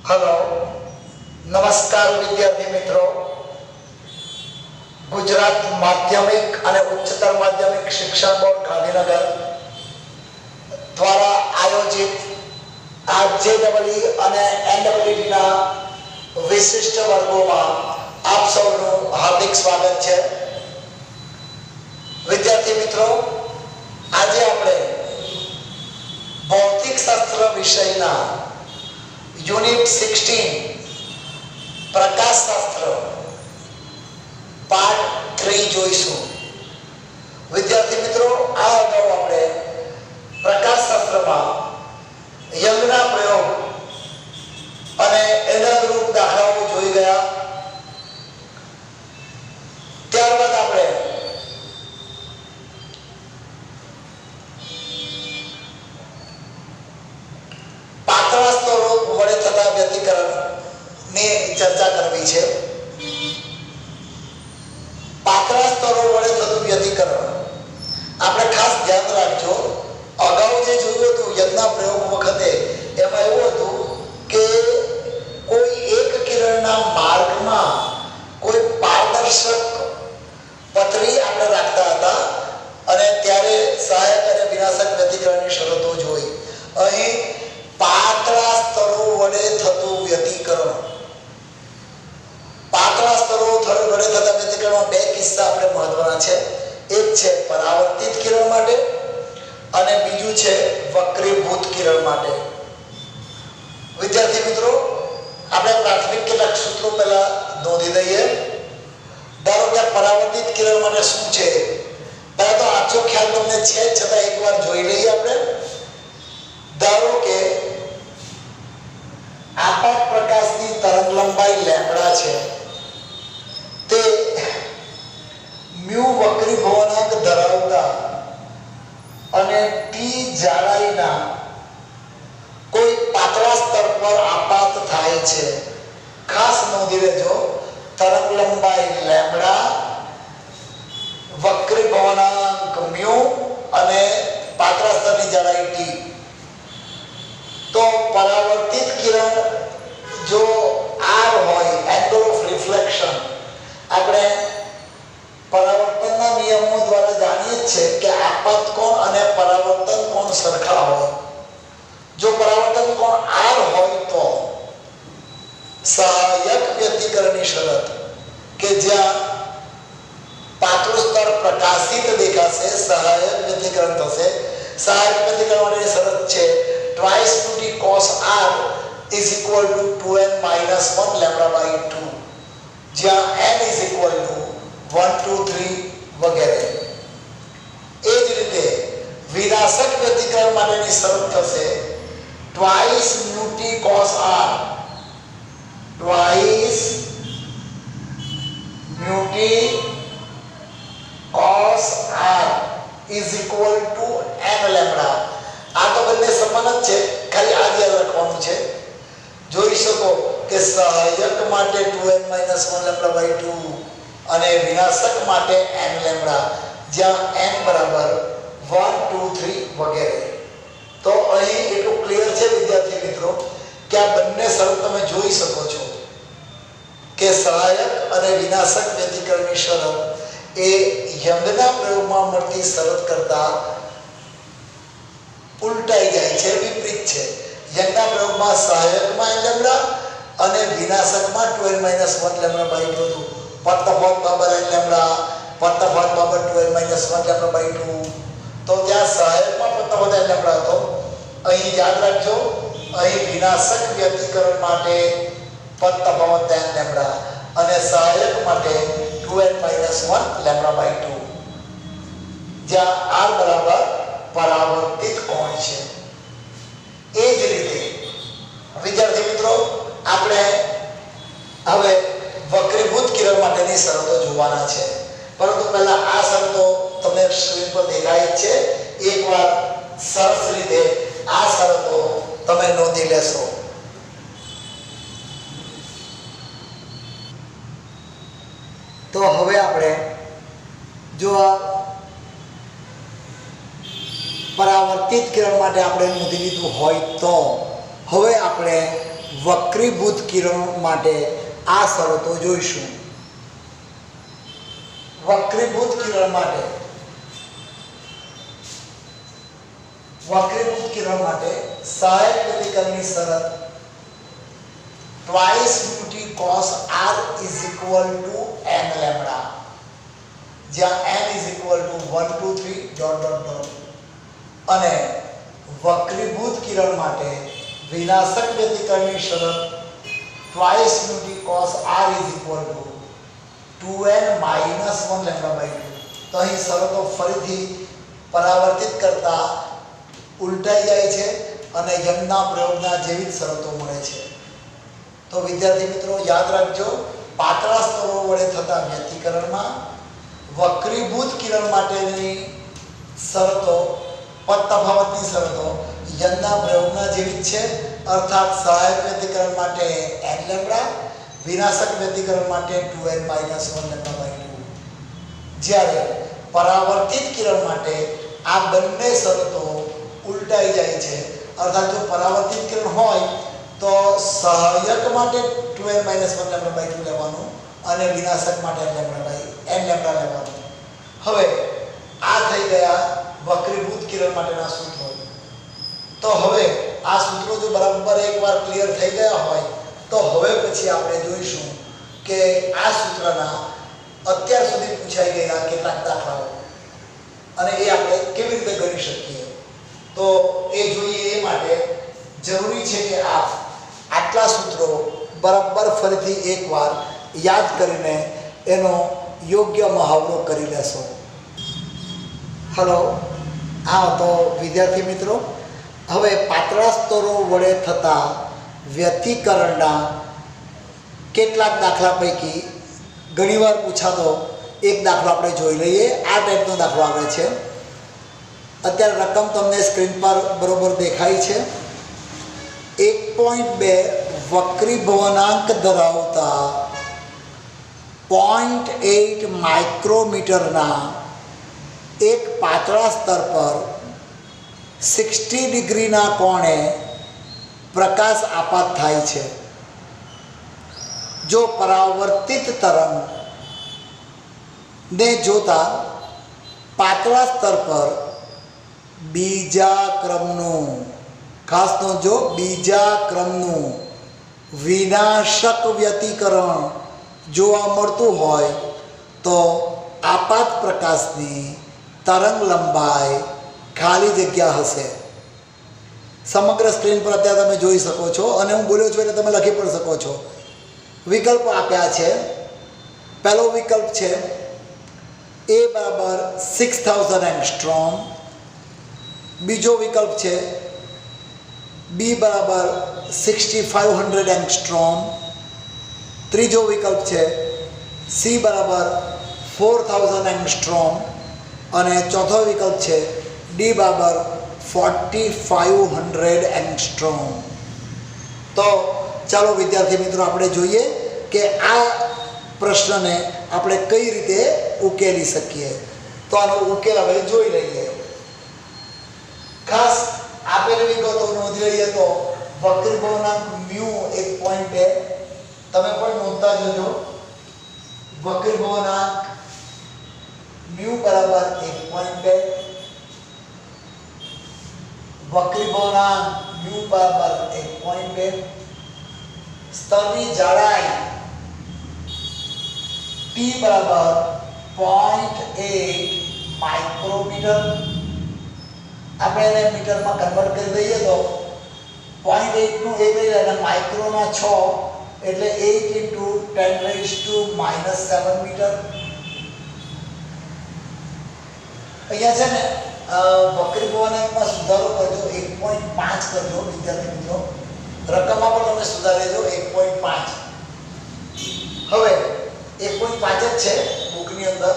Hello नमस्कार विद्यार्थी मित्रों। गुजरात माध्यमिक और उच्चतर माध्यमिक शिक्षण बोर्ड गांधीनगर द्वारा आयोजित जेईई और एनईईटी ना विशिष्ट वर्गों में आप सबનું हार्दिक स्वागत है। विद्यार्थी मित्रों, आज આપણે भौतिक शास्त्र विषयना यूनिट 16 प्रकाश शास्त्र पार्ट 3 જોઈશું। વિદ્યાર્થી મિત્રો, આ અગાઉ આપણે પ્રકાશ શાસ્ત્રમાં યંગના પ્રયોગ અને એના અનુરૂપ દાખલાઓ જોઈ ગયા। ત્યારબાદ આપણે પાતળા સ્તરો વડે થતા વ્યતિકરણની ચર્ચા કરવી છે। પાતળા સ્તરો વડે થતું વ્યતિકરણ આપણે ખાસ ધ્યાન રાખજો। અગાઉ જે જોયું હતું યજ્ઞના પ્રયોગ વખતે એમાં એવું હતું કે કોઈ એક કિરણના માર્ગમાં કોઈ પારદર્શક પથરી આપણે રાખતા હતા અને ત્યારે સહાયક અને વિનાશક વ્યતિકરણની શરતો જોઈ। અહીં પાતળા સ્તરો વડે થતું વ્યતિકરણ, પાતળા સ્તરો વડે થતા વ્યતિકરણમાં બે કિસ્સા આપણે મહત્વના છે। એક છે પરાવર્તિત કિરણ માટે અને બીજું છે વક્રીભૂત કિરણ માટે। વિદ્યાર્થી મિત્રો, આપણે પ્રાથમિક કેટલાક સૂત્રો પહેલા નોંધી દઈએ। ધારો કે પરાવર્તિત કિરણ માટે શું છે, પહેલા તો આછો ખ્યાલ તમને છે, છતાં એકવાર જોઈ લઈએ આપણે। ધારો કે આપાત પ્રકાશની તરંગ લંબાઈ લેમ્બડા છે, તે મ્યુ વક્રીભવનાંક ધરાવતા અને ટી જાડાઈના કોઈ પાતળા સ્તર પર આપાત થાય છે। ખાસ નોંધી લેજો, તરંગ લંબાઈ લેમ્બડા, વક્રીભવનાંક મ્યુ અને પાતળા સ્તરની જાડાઈ ટી। तो परावर्तित किरण जो आर होय, एंगल ऑफ रिफ्लेक्शन, આપણે પરાવર્તનના નિયમો દ્વારા જાણીએ છીએ કે આપાત કોણ અને પરાવર્તન કોણ સરખા હોય। જો પરાવર્તન કોણ આર હોય તો સહાયક વ્યતિકરણની શરત કે જ્યાં પાતળું સ્તર પ્રકાશિત દેખાશે, સહાયક વ્યતિકરણ થશે। સહાયક વ્યતિકરણ માટેની શરત છે twice 2t cos r is equal to 2n minus 1 lambda by 2, જ્યાં n is equal to 1 2 3 વગેરે। એ જ રીતે વિનાશક વ્યતિકરણ માટેની શરત થશે twice ut cos r, twice ut cos r is equal to n lambda। આ તો બંને સમાન જ છે, ખાલી આ યાદ રાખવાનું છે। જોઈ શકો કે સહાયક માટે 2n - 1 લેમ્બડા બાય 2 અને વિનાશક માટે n લેમ્બડા, જ્યાં n બરાબર 1 2 3 વગેરે। તો અહીં એટલું ક્લિયર છે વિદ્યાર્થી મિત્રો કે આ બંને શરત તમે જોઈ શકો છો કે સહાયક અને વિનાશક વ્યતિકરણની શરત એ યંગના પ્રયોગમાં મળતી શરત કરતા ઉલટાઈ જાય છે, વિપરીત છે। યંગના પ્રયોગમાં સહાયકમાં n લેમ્બડા અને વિનાશકમાં 2n - 1 લેમ્બડા બાય 2 હતું। પદ બરાબર n લેમ્બડા, પદ બરાબર 2n - 1 લેમ્બડા બાય 2, તો ત્યાં સહાયકમાં પદ n લેમ્બડા હતો। અહીં યાદ રાખજો, અહીં વિનાશક વ્યતિકરણ માટે પદ n લેમ્બડા અને સહાયક માટે 2n - 1 લેમ્બડા બાય 2, જ્યાં r બરાબર પરાવર્તિત કોણ છે। એ જ રીતે વિદ્યાર્થી મિત્રો, આપણે હવે વક્રીભૂત કિરણ માટેની શરતો જોવાના છે, પરંતુ પહેલા આ શરતો તમને સ્ક્રીન પર દેખાય છે। એકવાર સરસ રીતે આ શરતો તમે નોંધી લેશો। તો હવે આપણે જો પરાવર્તિત કિરણ માટે આપણે નોંધી લીધું હોય તો હવે આપણે વક્રીભૂત કિરણ માટે આ શરતો જોઈશું. વક્રીભૂત કિરણ માટે સહાયક વ્યતિકરણની શરત twice ut cos r is equal to n lambda, જ્યાં n is equal to 1 2 3 dot dot dot. અને વક્રીભૂત કિરણ માટે વિનાશક વ્યતિકરણની શરત twice ut cos r is equal to 2n minus 1 lambda by 2. તો અહીં શરતો ફરીથી પરાવર્તિત કરતા ઉલટાઈ જાય છે અને યંગના પ્રયોગના જેવી જ શરતો મળે છે. તો વિદ્યાર્થી મિત્રો યાદ રાખજો, પાતળા સ્તરો વડે થતા વ્યતિકરણમાં વક્રીભૂત કિરણ માટેની શરતો તફાવતની શરતો યંગના પ્રયોગના જેવી જ છે, અર્થાત સહાયક વ્યતિકરણ માટે n લેમ્બડા, વિનાશક વ્યતિકરણ માટે 2n minus 1 lambda by 2. જ્યારે પરાવર્તિત કિરણ માટે આ બંને શરતો ઉલટાઈ જાય છે, અર્થાત જો પરાવર્તિત કિરણ હોય તો સહાયક માટે 2n minus 1 lambda by 2 લેવાનું અને વિનાશક માટે n lambda લેવાનું. હવે આ થઈ ગયા વક્રીભૂત કિરણ માટેના સૂત્રો. તો હવે આ સૂત્રો જો બરાબર એકવાર ક્લિયર થઈ ગયા હોય તો હવે પછી આપણે જોઈશું કે આ સૂત્રના અત્યાર સુધી પૂછાઈ ગયેલા કેટલાક દાખલાઓ અને એ આપણે કેવી રીતે ગણી શકીએ. તો એ જોઈએ એ માટે જરૂરી છે કે આપ આટલા સૂત્રો બરાબર ફરીથી એકવાર યાદ કરીને એનો યોગ્ય મહાવરો કરી લેશો. હલો, હા, તો વિદ્યાર્થી મિત્રો હવે પાતળા સ્તરો વડે થતા વ્યતિકરણના કેટલાક દાખલા પૈકી ઘણીવાર પૂછાતો એક દાખલો આપણે જોઈ લઈએ. આ ટાઈપનો દાખલો આવે છે. અત્યારે રકમ તમને સ્ક્રીન પર બરોબર દેખાય છે. 1.2 વક્રીભવનાંક ધરાવતા 0.8 માઇક્રોમીટરના એક પાતળા સ્તર પર 60 ડિગ્રીના કોણે પ્રકાશ આપાત થાય છે. જો પરાવર્તિત તરંગ ને જોતા પાતળા સ્તર પર બીજા ક્રમનું, ખાસ નોંધજો, બીજા ક્રમનું વિનાશક વ્યતિકરણ જોવા મળતું હોય તો આપાત પ્રકાશની તરંગ લંબાઈ ખાલી જગ્યા હશે. સમગ્ર સ્ક્રીન પર અત્યારે તમે જોઈ શકો છો અને હું બોલ્યો છું એટલે તમે લખી પણ શકો છો. વિકલ્પ આપ્યા છે. પહેલો વિકલ્પ છે A બરાબર 6000 એંગસ્ટ્રોમ, બીજો વિકલ્પ છે B બરાબર 6500 એંગસ્ટ્રોમ, ત્રીજો વિકલ્પ છે C બરાબર 4000 એંગસ્ટ્રોમ અને ચોથો વિકલ્પ છે D બરાબર 4500 એંગસ્ટ્રોમ. તો ચાલો વિદ્યાર્થી મિત્રો આપણે જોઈએ કે આ પ્રશ્નને આપણે કઈ રીતે ઉકેલી શકીએ. તો આનો ઉકેલ હવે જોઈ લઈએ. ખાસ આપેલી વિગતો નોંધી લઈએ તો વક્રીભવનાંક મ્યુ 1.2 તમે પણ નોંધતા જજો. વક્રીભવનાંક મ્યુ બરાબર 1.2, વક્રીભવનાંક મ્યુ બરાબર 1.2, સ્તરની જાડાઈ T બરાબર 0.8 માઇક્રોમીટર. આપણે એને મીટરમાં કન્વર્ટ કરી દઈએ તો 0.8 નું 1 લઈ અને માઇક્રોના 6 એટલે 8 × 10⁻⁻7 મીટર. અહીંયા છે ને વક્રીભવનાંકમાં સુધારો કરજો, 1.5 કરજો વિદ્યાર્થી મિત્રો. રકમમાં પણ તમે સુધારી દેજો 1.5. હવે 1.5 જ છે બુકની અંદર.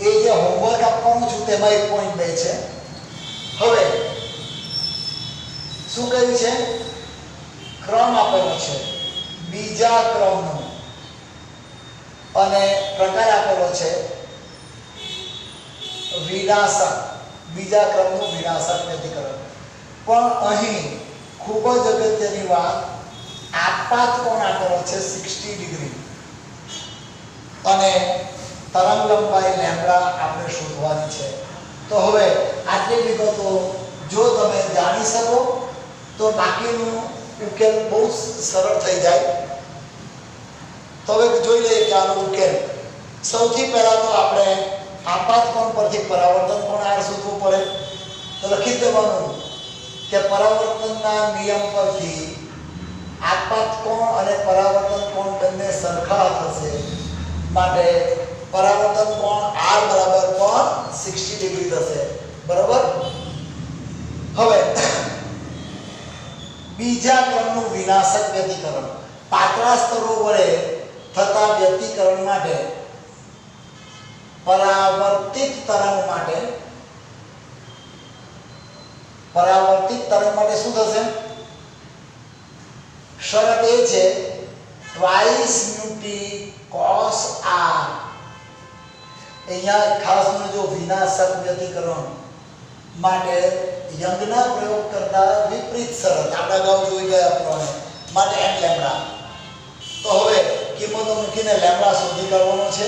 એ જે હોમવર્ક આપવાનું છું તેમાં 1.2 છે. હવે શું કહ્યું છે? ક્રમ આપેલો છે બીજા ક્રમનો અને પ્રકાર આપેલો છે વિનાશક, બીજા ક્રમનું વિનાશક વ્યતિકરણ. પણ અહીં ખૂબ જ અગત્યની વાત, આપાત કોણ આપેલો છે 60 ડિગ્રી અને તરંગ લંબાઈ લેમ્બડા આપણે શોધવાની છે. તો હવે આટલી વિગતો જો તમે જાણી શકો તો બાકીનું ઉકેલ બહુ સરળ થઈ જાય. તો હવે જોઈ લઈએ કે આનો ઉકેલ. સૌથી પહેલા તો આપણે આપાત કોણ પરથી પરાવર્તન કોણ આર શોધવું પડે. તો લખી દેવાનું કે પરાવર્તનના નિયમ પરથી આપાત કોણ અને પરાવર્તન કોણ બંને સરખા થશે, માટે પરાવર્તન કોણ r બરાબર કોણ 60 ડિગ્રી થશે. બરાબર. હવે બીજા ક્રમનું વિનાશક વ્યતિકરણ, પાતળા સ્તરો વડે થતા વ્યતિકરણ માટે પરાવર્તિત તરંગ માટે શું થશે? શરત એ છે twice μt cos r. અહીંયા ખાસ જો વિનાશક વ્યતિકરણ માટે યંગના પ્રયોગ કરતા વિપરીત શરત આપણે અગાઉ જોઈ ગયા પ્રમાણે માટે n લેમ્બડા. તો હવે કિંમતો મૂકીને લેમ્બડા શોધી કાઢવાનો છે,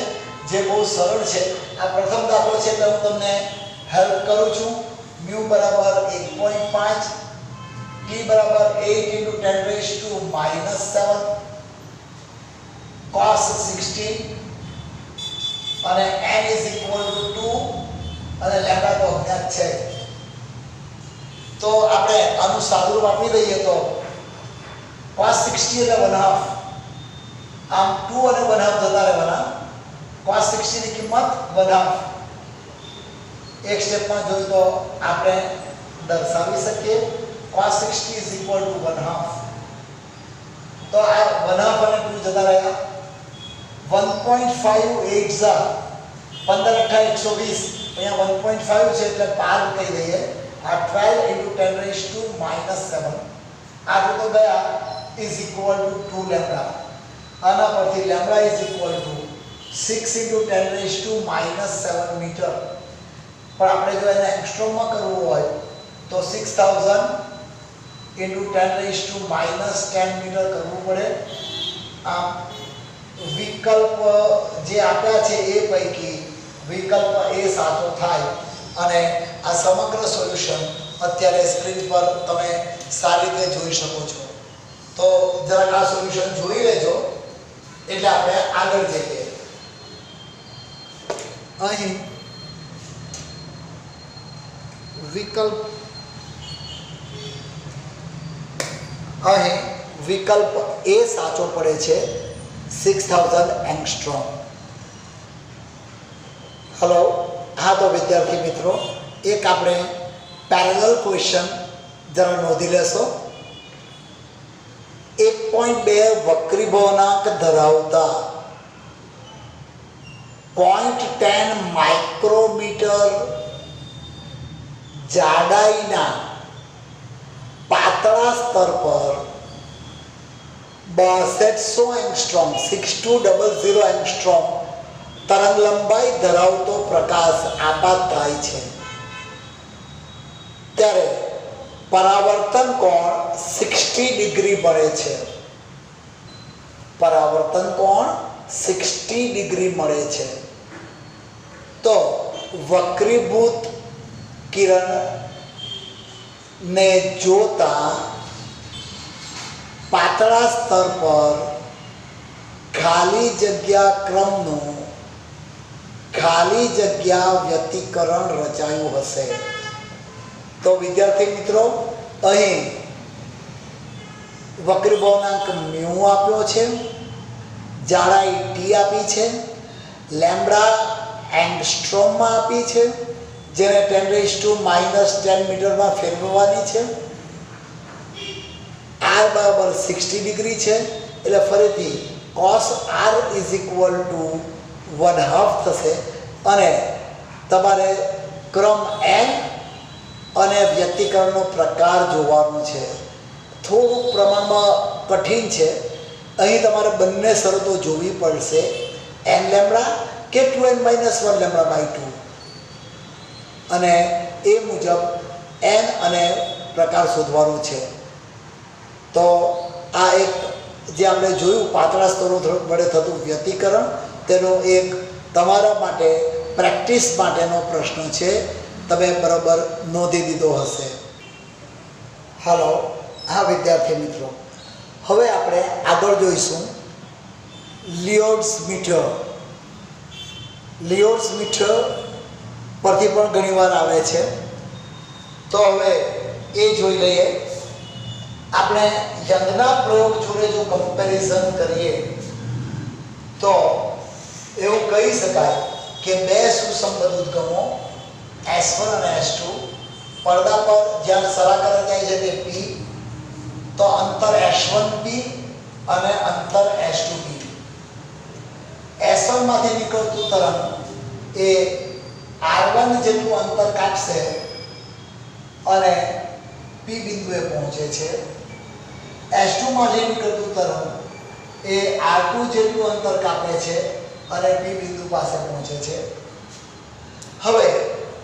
જે બહુ સરળ છે. આ પ્રથમ દાખલો છે એટલે હું તમને હેલ્પ કરું છું. μ બરાબર 1.5, t બરાબર 8 × 10⁻⁻7 cos 60 અને n = 2 અને લેમ્બડા તો અજ્ઞાત છે. તો આપણે આનું સાદુરૂપ આપી દઈએ તો cos 60 એટલે 1/2, આમ 2 અને 1/2 જતા રહેવાના. cos 60 ની કિંમત 1/2. એક સ્ટેપમાં જોઈએ તો આપણે દર્શાવી શકીએ cos 60 = 1/2. તો આ 1/2 અને 2 જતા રહ્યા. 1.5 8 જા 15 × 120. અહીંયા 1.5 છે એટલે પાર કહી દઈએ. આ 12 × 10⁻⁻7 આ તો ગયા = 2 લેમ્બડા. આના પરથી લેમ્બડા = 6 × 10⁻⁻7 મીટર. પણ આપણે જો એને એંગસ્ટ્રોમમાં કરવું હોય તો 6000 × 10⁻10 મીટર કરવું પડે. આમ વિકલ્પ જે આપ્યા છે એ પૈકી વિકલ્પ એ સાચો થાય અને આ સમગ્ર સોલ્યુશન અત્યારે સ્ક્રીન પર તમે સારી રીતે જોઈ શકો છો. તો જરાક આ સોલ્યુશન જોઈ લેજો એટલે આપણે આગળ જઈએ. અહીં વિકલ્પ એ સાચો પડે છે 6000 એંગસ્ટ્રોમ. હલો. હા, તો વિદ્યાર્થી મિત્રો એક આપણે પેરેલલ ક્વેશ્ચન જરા નોંધી લેશો. 1.2 વક્રીભવનાંક ધરાવતા 0.10 માઇક્રોમીટર જાડાઈના પાતળા સ્તર પર 6200 એંગસ્ટ્રોમ 6200 એંગસ્ટ્રોમ તરંગ લંબાઈ ધરાવતો પ્રકાશ આપાત થાય છે, ત્યારે પરાવર્તન કોણ 60 ડિગ્રી મળે છે. પરાવર્તન કોણ 60 ડિગ્રી મળે છે. તો વક્રીભૂત કિરણ ને જોતા પાતળા સ્તર પર ખાલી જગ્યા ક્રમનું ખાલી જગ્યા વ્યતિકરણ રચાયું હશે. તો વિદ્યાર્થી મિત્રો અહીં વક્રીભવનાંક μ આપ્યો છે, જાડાઈ t આપી છે, લેમ્બડા એંગસ્ટ્રોમમાં આપી છે, જેને 10⁻10 મીટરમાં ફેરવવાની છે. r બરાબર 60 ડિગ્રી છે એટલે ફરીથી cos r = 1/2 થશે અને તમારે ક્રમ n અને વ્યતિકરણનો પ્રકાર જોવાનો છે. થોડુંક પ્રમાણમાં કઠિન છે. અહીં તમારે બંને શરતો જોવી પડશે, n લેમ્બડા કે 2n-1 લેમ્બડા/2, અને એ મુજબ n અને પ્રકાર શોધવાનો છે. જે આપણે જોયું પાતળા સ્તરો વડે થતું વ્યતિકરણ, તેનો એક તમારા માટે પ્રેક્ટિસ માટેનો પ્રશ્ન છે, તમે બરાબર નોંધી દીધો હશે. હાલો, હા વિદ્યાર્થી મિત્રો, હવે આપણે આગળ જોઈશું લિયોડ્સ મીટર. લિયોડ્સ મીટર પરથી પણ ઘણીવાર આવે છે, તો હવે એ જોઈ લઈએ. આપણે યંગના પ્રયોગ જોડે જો કમ્પેરિઝન કરીએ તો એવું કહી શકાય કે બે સુસંબદ્ધ ઉદ્ગમો S1 અને S2 પડદા પર જ્યાં સરાકર જાય છે તે P, તો અંતર S1P અને અંતર S2P. S1 માંથી નીકળતું તરંગ એ R1 જેટલું અંતર કાપશે અને P બિંદુએ પહોંચે છે. S2 માંથી નીકળતું તરંગ એ R2 જેટલું અંતર કાપે છે અને P બિંદુ પાસે પહોંચે છે. હવે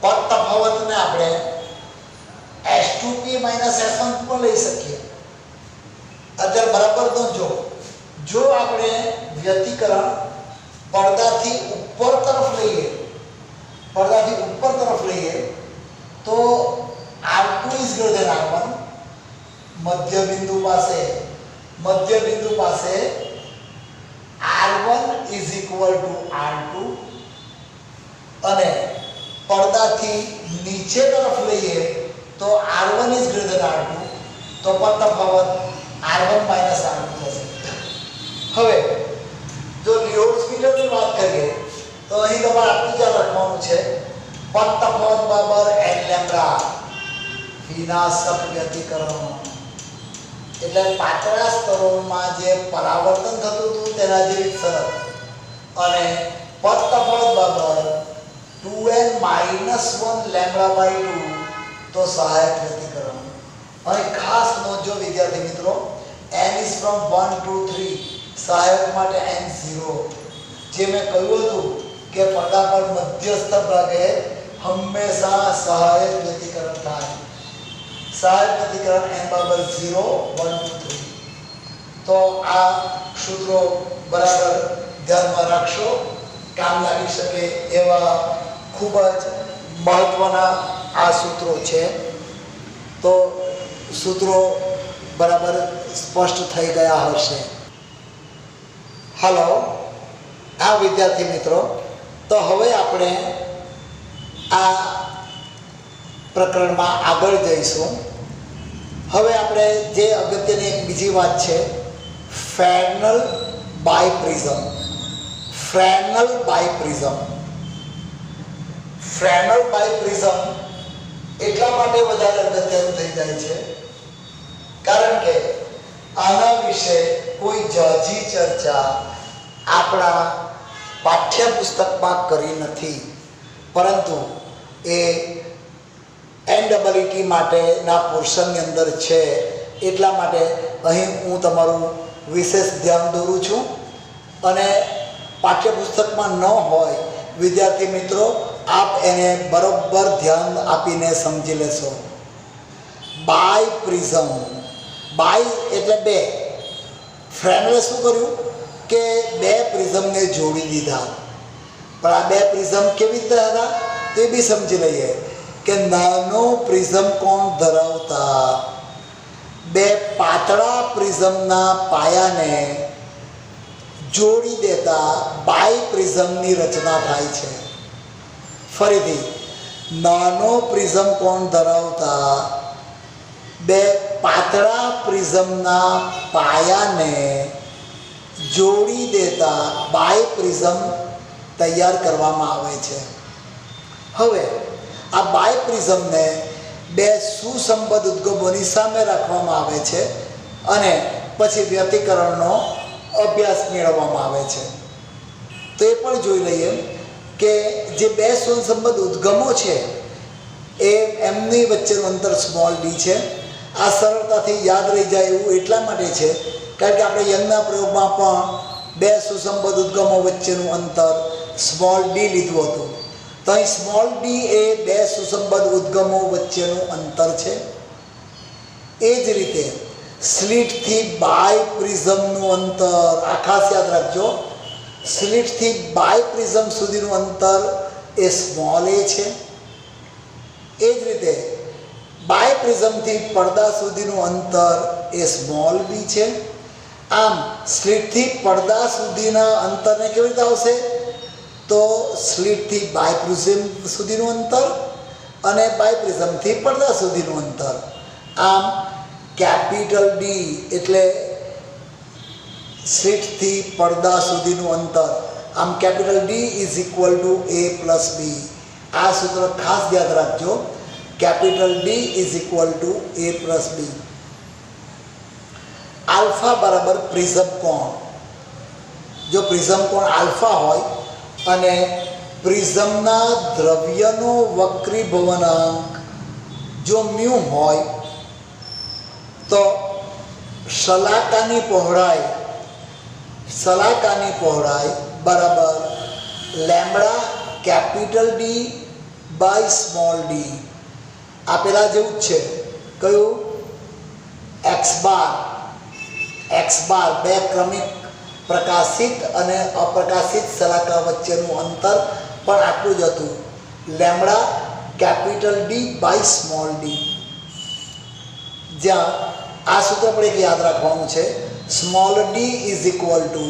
પદ તફાવતને આપણે S2P - S1 પણ લઈ શકીએ. અત્યારે બરાબર નોંધજો, જો આપણે વ્યતિકરણ પડદાથી ઉપર તરફ લઈએ તો R2 is greater than R1. મધ્ય બિંદુ પાસે R1 is equal to R2 અને પડદાથી નીચે તરફ લઈએ તો R1 is greater than R2, તો પદ તફાવત R1 - R2 થશે. હવે જો લિયોડ્સ મીટરની વાત કરીએ તો અહીં તમારે આટલું જ રાખવાનું છે, પદ તફાવત બરાબર n લેમ્બડા વિનાશક વ્યતિકરણ. એટલે પાતળા સ્તરોમાં જે પરાવર્તન થતું હતું તેના જેવી શરત, અને પદ તફાવત બરાબર 2n - 1 લેમ્બડા/2, તો સહાયક વ્યતિકરણ. અહીં ખાસ નોંધજો વિદ્યાર્થી મિત્રો, n is from 1 to 3, સહાયક માટે n 0. જે મેં કહ્યું હતું કે પડદા પર મધ્યસ્થ ભાગે હંમેશા સહાયક વ્યતિકરણ થાય. સહાયક વ્યતિકરણ n બરાબર 0, 1 to 3. તો આ સૂત્રો બરાબર ધ્યાનમાં રાખશો, કામ લાગી શકે એવા ખૂબ જ મહત્વના આ સૂત્રો છે. તો સૂત્રો બરાબર સ્પષ્ટ થઈ ગયા હશે. હાલો, આ વિદ્યાર્થી મિત્રો, તો હવે આપણે આ પ્રકરણમાં આગળ જઈશું. હવે આપણે જે અગત્યની એક બીજી વાત છે, ફ્રેનલ બાયપ્રિઝમ. ફ્રેનલ બાયપ્રિઝમ એટલા માટે વધારે અગત્યનું થઈ જાય છે કારણ કે આના વિશે કોઈ ઝાઝી ચર્ચા આપણા પાઠ્યપુસ્તકમાં કરી નથી, પરંતુ એ NEET માટેના પોર્શનની અંદર છે. એટલા માટે અહીં હું તમારું વિશેષ ધ્યાન દોરું છું. અને પાઠ્યપુસ્તકમાં ન હોય વિદ્યાર્થી મિત્રો, આપ એને બરોબર ધ્યાન આપીને સમજી લેશો. બાયપ્રિઝમ, બાય એટલે બે. ફ્રેનલે શું કર્યું કે બે પ્રિઝમને જોડી દીધા. પણ આ બે પ્રિઝમ કેવી રીતે હતા તે બી સમજી લઈએ કે નાનો પ્રિઝમ કોણ ધરાવતા બે પાતળા પ્રિઝમના પાયાને જોડી દેતા બાયપ્રિઝમની રચના થાય છે. ફરીથી, નાનો પ્રિઝમ કોણ ધરાવતા બે પાતળા પ્રિઝમના પાયાને જોડી દેતા બાયપ્રિઝમ તૈયાર કરવામાં આવે છે. હવે આ બાયપ્રિઝમને બે સુસંબદ્ધ ઉદ્ગમોની સામે રાખવામાં આવે છે અને પછી વ્યતિકરણનો અભ્યાસ મેળવવામાં આવે છે. તો એ પણ જોઈ લઈએ કે જે બે સુસંબદ્ધ ઉદ્ગમો છે એ એમની વચ્ચેનું અંતર સ્મોલ d છે. આ સરળતાથી યાદ રહી જાય એવું એટલા માટે છે કારણ કે આપણે યંગના પ્રયોગમાં પણ બે સુસંબદ્ધ ઉદ્ગમો વચ્ચેનું અંતર સ્મોલ d લીધું હતું. તો અહીં સ્મોલ d એ બે સુસંબદ્ધ ઉદ્ગમો વચ્ચેનું અંતર છે. એ જ રીતે સ્લિટથી બાય પ્રિઝમનું અંતર આ ખાસ યાદ રાખજો. સ્લિટથી બાય પ્રિઝમ સુધીનું અંતર એ સ્મોલ એ છે. એ જ રીતે બાય પ્રિઝમથી પડદા સુધીનું અંતર એ સ્મોલ બી છે. આમ સ્લિટથી પડદા સુધીના અંતરને કેવી રીતે આવશે? તો સ્લિટથી બાય પ્રિઝમ સુધીનું અંતર અને બાય પ્રિઝમથી પડદા સુધીનું અંતર. આમ કેપિટલ ડી એટલે સ્લિટથી પડદા સુધીનું અંતર. આમ capital D is equal to A plus B. આ સૂત્ર ખાસ યાદ રાખજો. Capital D is equal to A plus B. Alpha બરાબર પ્રિઝમ કોણ. જો પ્રિઝમ કોણ આલ્ફા હોય અને પ્રિઝમના દ્રવ્યનો વક્રીભવનાંક જો મ્યુ હોય તો શલાકાની પહોળાઈ બરાબર lambda capital D by small d. આપેલા જેવું જ છે. કયું? એક્સ બાર બે ક્રમિક પ્રકાશિત અને અપ્રકાશિત શલાકા વચ્ચેનું અંતર પણ આટલું જ હતું. Lambda capital D by small d. જ્યાં આ સૂત્ર પણ એક યાદ રાખવાનું છે. Small d is equal to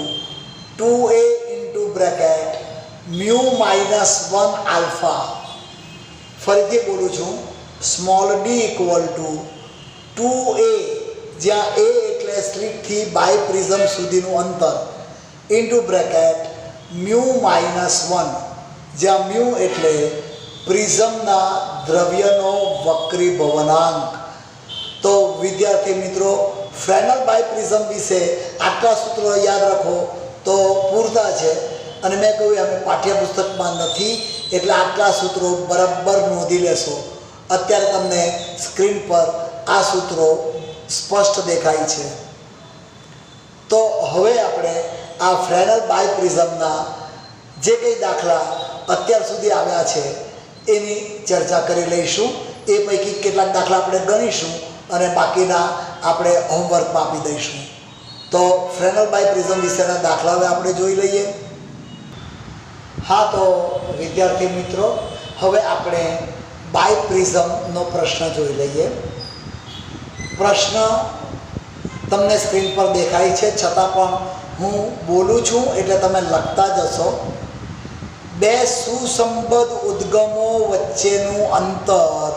2a into bracket mu minus 1 alpha. ફરીથી બોલું છું. Small D equal to 2a, જ્યાં a એટલે સ્લિટથી બાય પ્રિઝમ સુધીનું અંતર, ઇન્ટુ બ્રેકેટ મ્યુ માઇનસ 1, જ્યાં મ્યુ એટલે પ્રિઝમના દ્રવ્યનો વક્રીભવનાંક. તો વિદ્યાર્થી મિત્રો, ફ્રેનલ બાય પ્રિઝમ વિશે આટલા સૂત્રો યાદ રાખો તો પૂરતા છે. અને મેં કહ્યું અમે પાઠ્યપુસ્તકમાં નથી એટલે આટલા સૂત્રો બરાબર નોંધી લેશો. અત્યારે તમને સ્ક્રીન પર આ સૂત્રો સ્પષ્ટ દેખાય છે. તો હવે આપણે આ ફ્રેનલ બાય પ્રિઝમના જે કંઈ દાખલા અત્યાર સુધી આવ્યા છે એની ચર્ચા કરી લઈશું. એ પૈકી કેટલાક દાખલા આપણે ગણીશું અને બાકીના આપણે હોમવર્કમાં આપી દઈશું. તો ફ્રેનલ બાય પ્રિઝમ વિશેના દાખલા હવે આપણે જોઈ લઈએ. હા, તો વિદ્યાર્થી મિત્રો, હવે આપણે બાય પ્રિઝમનો પ્રશ્ન જોઈ લઈએ. પ્રશ્ન તમને સ્ક્રીન પર દેખાય છે, છતાં પણ હું બોલું છું એટલે તમે લખતા જશો. બે સુસંબદ્ધ ઉદ્ગમો વચ્ચેનું અંતર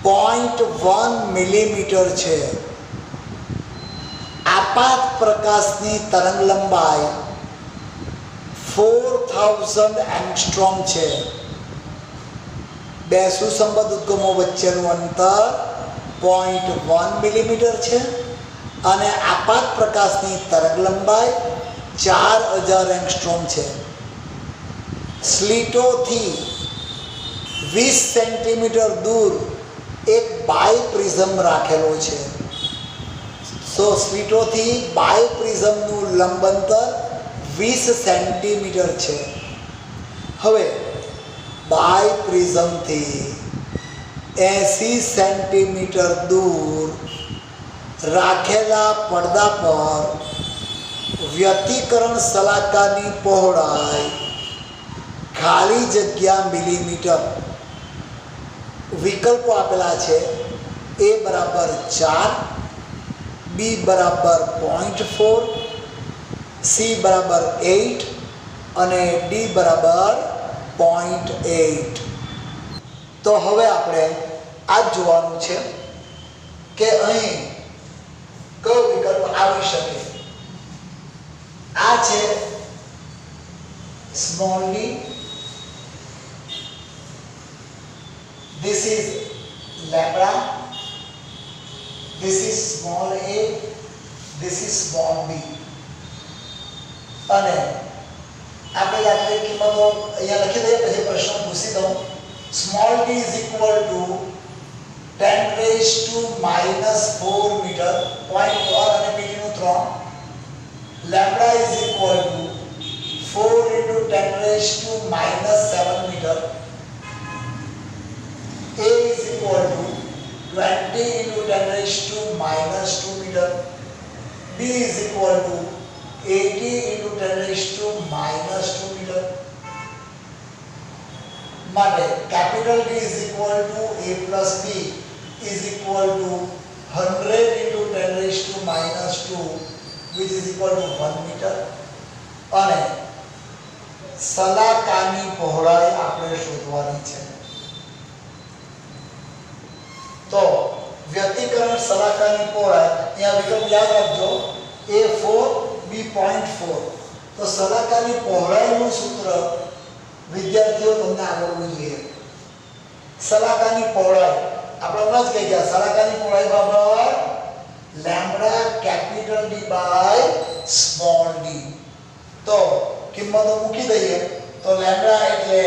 0.1 મિલીમીટર છે. આપાત પ્રકાશની તરંગ લંબાઈ 4000 એંગસ્ટ્રોમ છે. બે સુસંબદ્ધ ઉદ્ગમો વચ્ચેનું અંતર 0.1 મિલીમીટર છે અને આપાત પ્રકાશની તરંગ લંબાઈ 4000 એંગસ્ટ્રોમ છે. સ્લિટોથી 20 સેન્ટીમીટર દૂર એક બાય પ્રિઝમ રાખેલો છે. સો સ્લિટોથી બાય પ્રિઝમનું લંબ અંતર 20 સેન્ટીમીટર છે. હવે બાય પ્રિઝમથી 80 સેન્ટીમીટર દૂર રાખેલા પડદા પર વ્યતિકરણ શલાકાની પહોળાઈ ખાલી જગ્યા મિલીમીટર. વિકલ્પો આપેલા છે. a બરાબર 4, b બરાબર 0.4, c બરાબર 8 અને d બરાબર 0.8. તો હવે આપણે આ જ જોવાનું છે કે અહીં કયો વિકલ્પ આવી શકે. આ છે small d, this is lambda, this is small a, this is small b. અને આપણે દાખલાની કિંમતો અહીંયા લખી દઈએ, પછી પ્રશ્ન પૂછી દઉં. Small d is equal to 10 raised to minus 4 metre, 0.1 અને બીજીનું 3. lambda is equal to 4 into 10 raised to minus 7 metre. a is equal to 20 into 10 raised to minus 2 meter. B is equal to 80 into 10 raised to minus 2 meter. માટે capital D is equal to A plus B is equal to 100 into 10 raised to minus 2 which is equal to 1 meter. અને સલાકાની પહોળાઈ આપણે શોધવાની છે. તો વ્યતિકરણ સલાકાની પહોળાઈ અહીંયા વિકલ્પ યાદ રાખજો A4 B 0.4. તો સલાકાની પહોળાઈનું સૂત્ર વિદ્યાર્થીઓ તમને આવડવું જોઈએ. સલાકાની પહોળાઈ આપણે હમણાં જ કહી ગયા સલાકાની પહોળાઈ બરાબર lambda capital D by small d. તો કિંમતો મૂકી દઈએ તો લેમ્બડા એટલે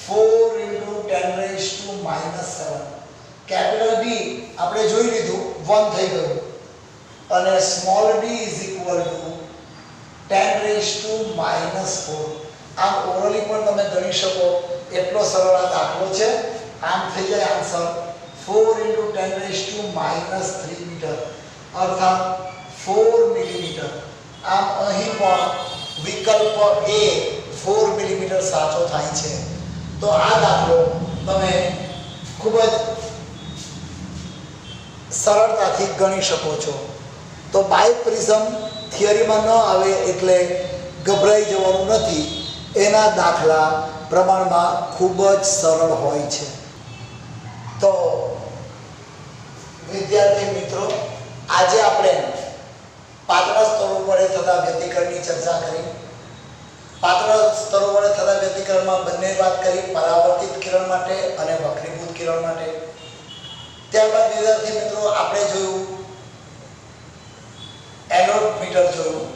4 into 10 raised to minus 7. Capital D આપણે જોઈ લીધું 1 થઈ ગયું અને small d is equal to 10 raised to minus 4. આમ ઓરલી પણ તમે ગણી શકો એટલો સરળ આ દાખલો છે. આમ થઈ જાય answer 4 into 10 raised to minus 3 metre અર્થાત 4 મિલીમીટર. આમ અહીં પણ વિકલ્પ A 4 મિલીમીટર સાચો થાય છે. તો આ દાખલો તમે ખૂબ જ સરળતાથી ગણી શકો છો. તો બાયપ્રિઝમ થિયરીમાં ન આવે એટલે ગભરાઈ જવાનું નથી. એના દાખલા પ્રમાણમાં ખૂબ જ સરળ હોય છે. તો વિદ્યાર્થી મિત્રો આજે આપણે પાતળા સ્તરો વડે થતા વ્યતિકરણની ચર્ચા કરી. પાતળા સ્તરો વડે થતા વ્યતિકરણમાં બંને વાત કરી પરાવર્તિત કિરણ માટે અને વક્રીભૂત કિરણ માટે. ત્યારબાદ વિદ્યાર્થી મિત્રો આપણે જોયું એનોડ મીટર જોયું.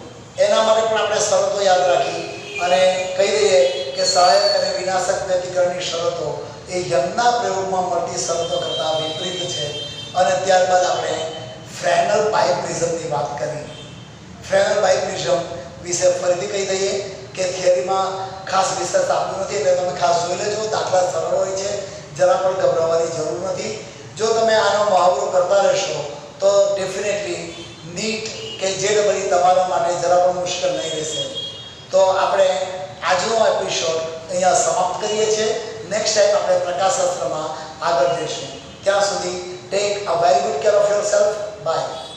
એના માટે પણ આપણે શરતો યાદ રાખી અને કહી દઈએ કે સહાયક અને વિનાશક વ્યતિકરણની શરતો એ યંગના પ્રયોગમાં મળતી શરતો કરતાં વિપરીત છે. અને ત્યારબાદ આપણે ફ્રેનલ બાયપ્રિઝમની વાત કરી. ફ્રેનલ બાયપ્રિઝમ વિશે ફરીથી કહી દઈએ કે થિયરીમાં ખાસ વિશેષ આપ્યું નથી એટલે તમે ખાસ જોઈ લેજો. દાખલા સરળ હોય છે, જરા પણ ગભરાવાની જરૂર નથી. જો તમે આનો મહાવરો કરતા રહેશો તો ડેફિનેટલી નીટ કે JEE તમારા માટે જરા પણ મુશ્કેલ નહીં રહેશે. તો આપણે આજનો એપિસોડ અહીંયા સમાપ્ત કરીએ છીએ. નેક્સ્ટ ટાઈમ આપણે પ્રકાશશાસ્ત્રમાં આગળ જઈશું. ત્યાં સુધી take a very good care of yourself. By.